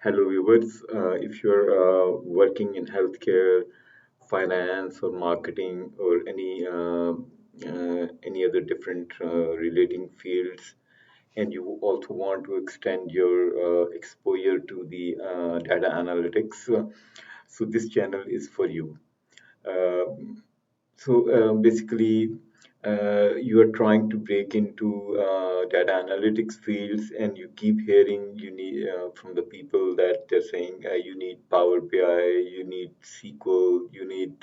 Hello, viewers. If you're working in healthcare, finance, or marketing, or any other different relating fields, and you also want to extend your exposure to the data analytics, so this channel is for you. Uh, basically, you are trying to break into data analytics fields, and you keep hearing you need from the people that they're saying you need Power BI, you need SQL, you need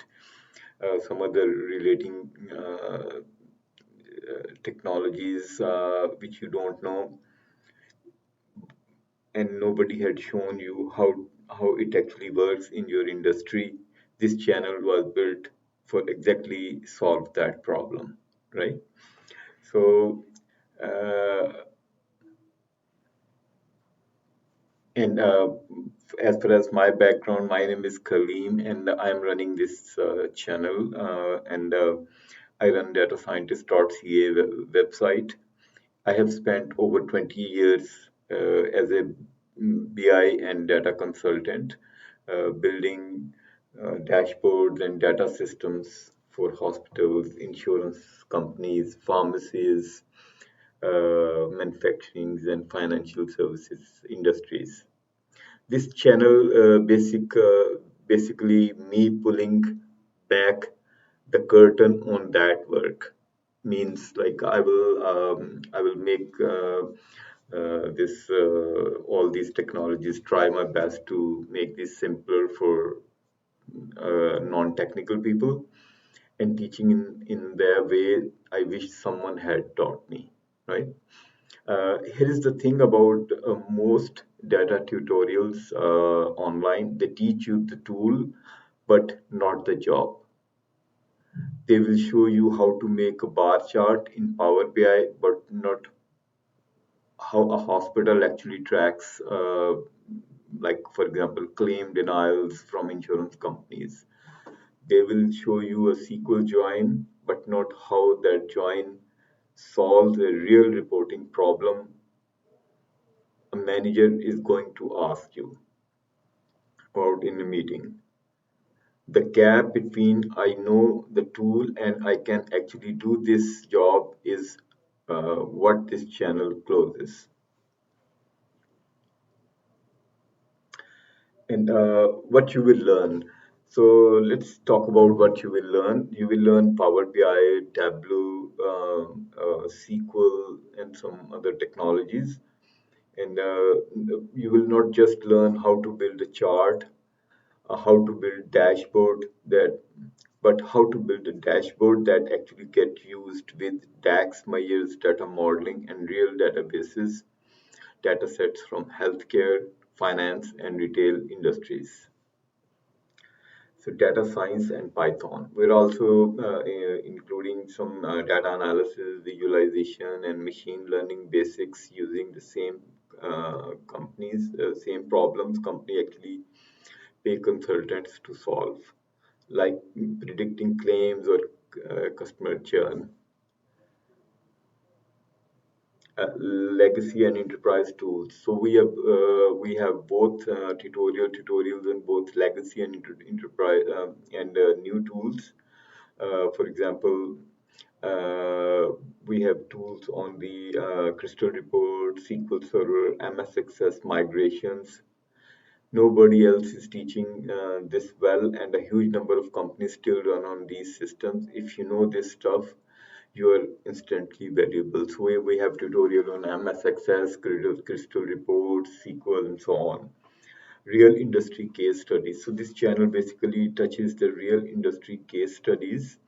some other relating technologies which you don't know, and nobody had shown you how it actually works in your industry. This channel was built for exactly solve that problem, right? So, uh, and as far as my background, my name is Kaleem, and I'm running this channel, and I run datascientist.ca website. I have spent over 20 years as a BI and data consultant, building dashboards and data systems for hospitals, insurance companies, pharmacies, manufacturing, and financial services industries. This channel basically me pulling back the curtain on that work means like I will make this all these technologies, try my best to make this simpler for non-technical people, and teaching in their way I wish someone had taught me, right? Here is the thing about most data tutorials online. They teach you the tool, but not the job. They will show you how to make a bar chart in Power BI, but not how a hospital actually tracks, like, for example, claim denials from insurance companies. They will show you a SQL join, but not how that join solves a real reporting problem a manager is going to ask you about in a meeting. The gap between I know the tool and I can actually do this job is what this channel closes. And what you will learn. So let's talk about what you will learn. You will learn Power BI, Tableau, SQL, and some other technologies. And you will not just learn how to build a chart, how to build dashboard that, but how to build a dashboard that actually get used with DAX, Myers, data modeling, and real databases, data sets from healthcare, finance, and retail industries. So data science and Python. We're also including some data analysis, visualization, and machine learning basics using the same companies, same problems company actually pay consultants to solve, like predicting claims or customer churn. Legacy and enterprise tools. So we have both tutorials in both legacy and enterprise and new tools. For example, uh, we have tools on the Crystal Report, SQL Server, MS Access migrations. Nobody else is teaching this well, and a huge number of companies still run on these systems. If you know this stuff, you are instantly valuable. So we have tutorial on MS Access, Crystal Reports, SQL, and so on. Real industry case studies. So this channel basically touches the real industry case studies.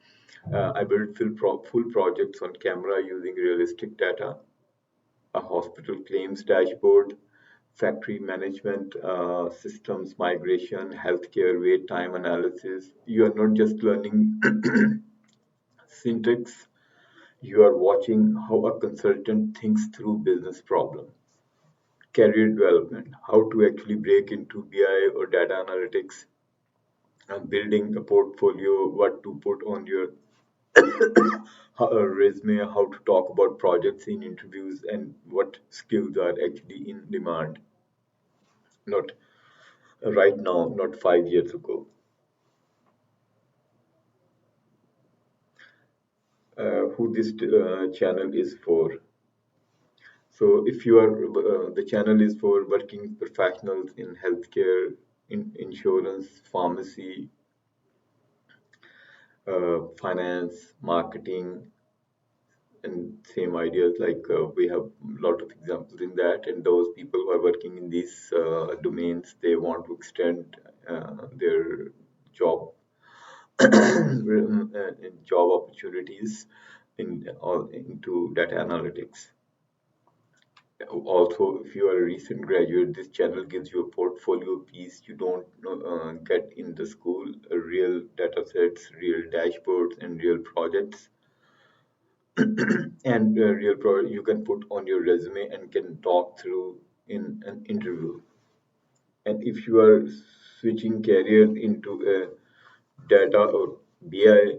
I built full projects on camera using realistic data, a hospital claims dashboard, factory management systems migration, healthcare wait time analysis. You are not just learning syntax, you are watching how a consultant thinks through business problem. Career development, how to actually break into BI or data analytics, and building a portfolio, what to put on your resume, how to talk about projects in interviews, and what skills are actually in demand. not right now, not 5 years ago. Who this channel is for. So, if you are, the channel is for working professionals in healthcare, in insurance, pharmacy, finance, marketing, and same ideas. Like we have a lot of examples in that, and those people who are working in these domains, they want to extend their job job opportunities into data analytics. Also, if you are a recent graduate, this channel gives you a portfolio piece you don't get in the school, real data sets, real dashboards, and real projects, and you can put on your resume and can talk through in an interview. And if you are switching career into a data or BI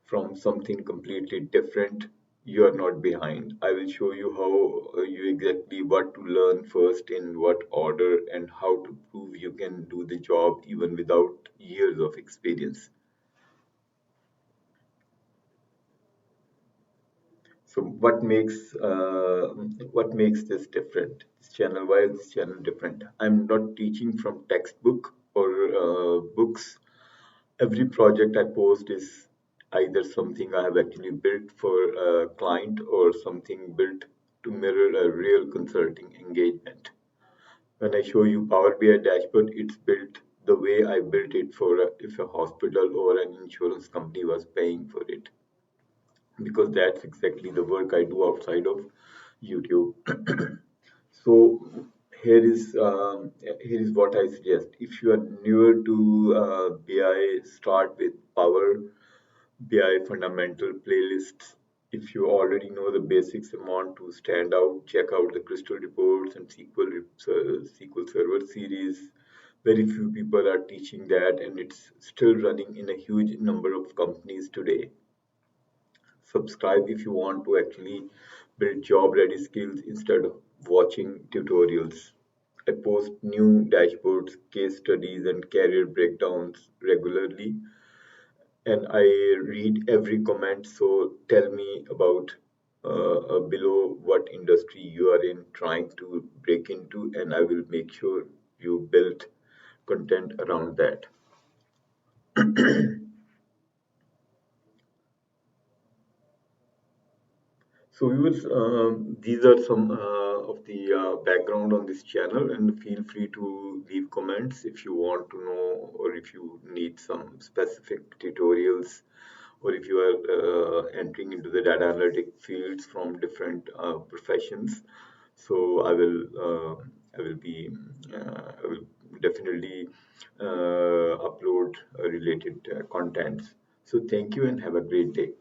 from something completely different, you are not behind. I will show you how you exactly what to learn first in what order and how to prove you can do the job even without years of experience. So what makes this different? This channel, why is this channel different? I'm not teaching from textbook or books. Every project I post is either something I have actually built for a client or something built to mirror a real consulting engagement. When I show you Power BI dashboard, it's built the way I built it for if a hospital or an insurance company was paying for it, because that's exactly the work I do outside of YouTube. So here is what I suggest. If you are newer to BI, start with Power BI fundamental playlists. If you already know the basics and want to stand out, check out the Crystal reports and SQL Server series. Very few people are teaching that, and it's still running in a huge number of companies today. Subscribe if you want to actually build job ready skills instead of watching tutorials. I post new dashboards, case studies, and career breakdowns regularly, and I read every comment. So tell me about below what industry you are in trying to break into, and I will make sure you build content around that. So viewers, these are some of the background on this channel, and feel free to leave comments if you want to know, or if you need some specific tutorials, or if you are entering into the data analytic fields from different professions. So I will definitely upload related contents. So thank you and have a great day.